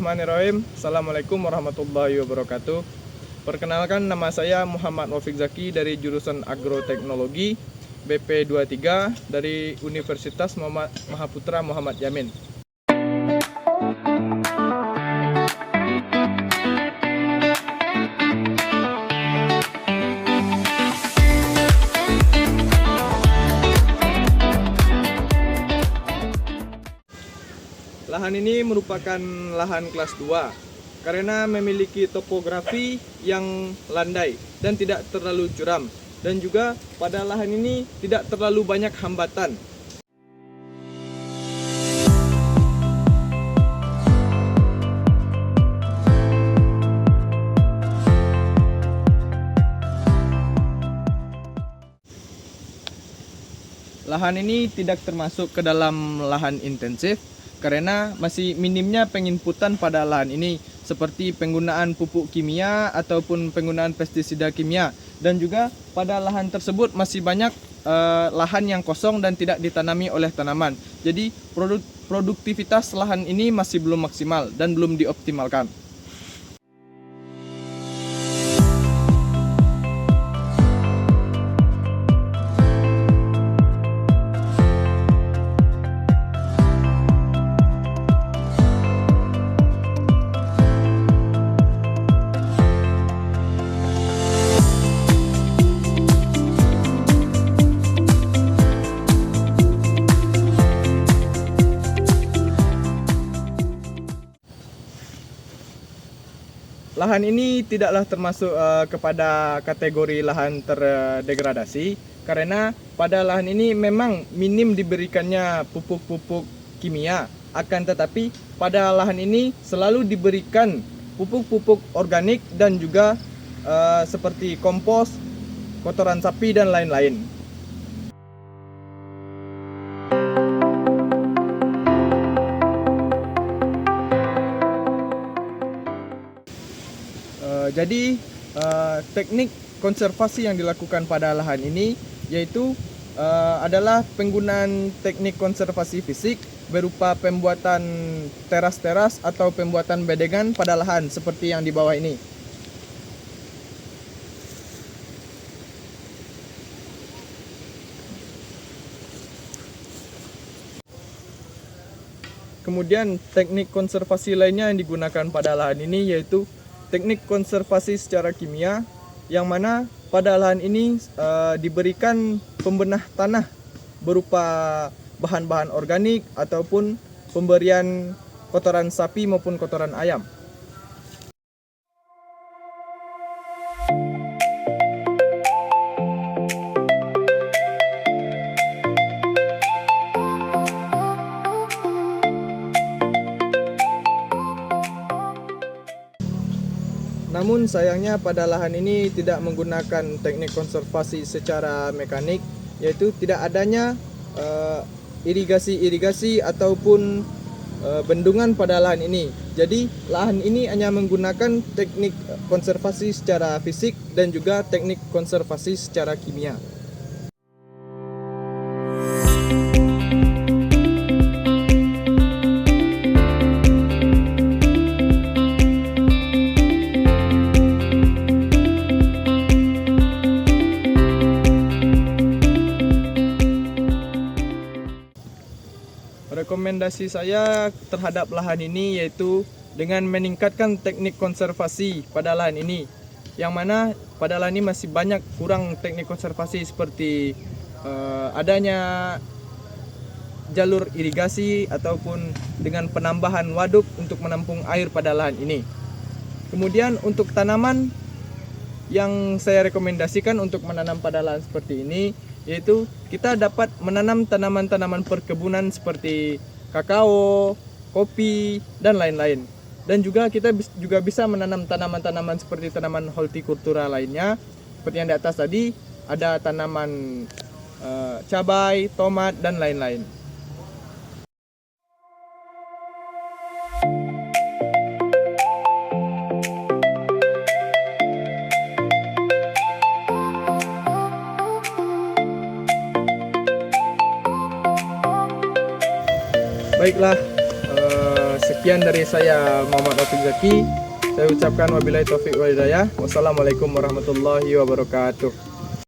Bismillahirrahmanirrahim. Assalamualaikum warahmatullahi wabarakatuh. Perkenalkan, nama saya Muhammad Wafiq Zaki dari jurusan Agroteknologi BP23 dari Universitas Mahaputra Muhammad Yamin. Lahan ini merupakan lahan kelas 2 karena memiliki topografi yang landai dan tidak terlalu curam, dan juga pada lahan ini tidak terlalu banyak hambatan. Lahan ini tidak termasuk ke dalam lahan intensif karena masih minimnya penginputan pada lahan ini, seperti penggunaan pupuk kimia ataupun penggunaan pestisida kimia, dan juga pada lahan tersebut masih banyak lahan yang kosong dan tidak ditanami oleh tanaman. Jadi produktivitas lahan ini masih belum maksimal dan belum dioptimalkan. Lahan ini tidaklah termasuk kepada kategori lahan terdegradasi karena pada lahan ini memang minim diberikannya pupuk-pupuk kimia, akan tetapi pada lahan ini selalu diberikan pupuk-pupuk organik dan juga seperti kompos, kotoran sapi dan lain-lain. Jadi teknik konservasi yang dilakukan pada lahan ini yaitu adalah penggunaan teknik konservasi fisik berupa pembuatan teras-teras atau pembuatan bedengan pada lahan seperti yang di bawah ini. Kemudian teknik konservasi lainnya yang digunakan pada lahan ini yaitu teknik konservasi secara kimia, yang mana pada lahan ini diberikan pembenah tanah berupa bahan-bahan organik ataupun pemberian kotoran sapi maupun kotoran ayam. Namun sayangnya pada lahan ini tidak menggunakan teknik konservasi secara mekanik, yaitu tidak adanya irigasi ataupun bendungan pada lahan ini. Jadi lahan ini hanya menggunakan teknik konservasi secara fisik dan juga teknik konservasi secara kimia. Rekomendasi saya terhadap lahan ini yaitu dengan meningkatkan teknik konservasi pada lahan ini, yang mana pada lahan ini masih banyak kurang teknik konservasi seperti adanya jalur irigasi ataupun dengan penambahan waduk untuk menampung air pada lahan ini. Kemudian untuk tanaman yang saya rekomendasikan untuk menanam pada lahan seperti ini yaitu kita dapat menanam tanaman-tanaman perkebunan seperti kakao, kopi, dan lain-lain. Dan juga kita juga bisa menanam tanaman-tanaman seperti tanaman hortikultura lainnya. Seperti yang di atas tadi, ada tanaman cabai, tomat, dan lain-lain. Baiklah, sekian Sekian dari saya Muhammad Taufik Zaki. Saya ucapkan wabillahi taufiq wal hidayah. Wassalamualaikum warahmatullahi wabarakatuh.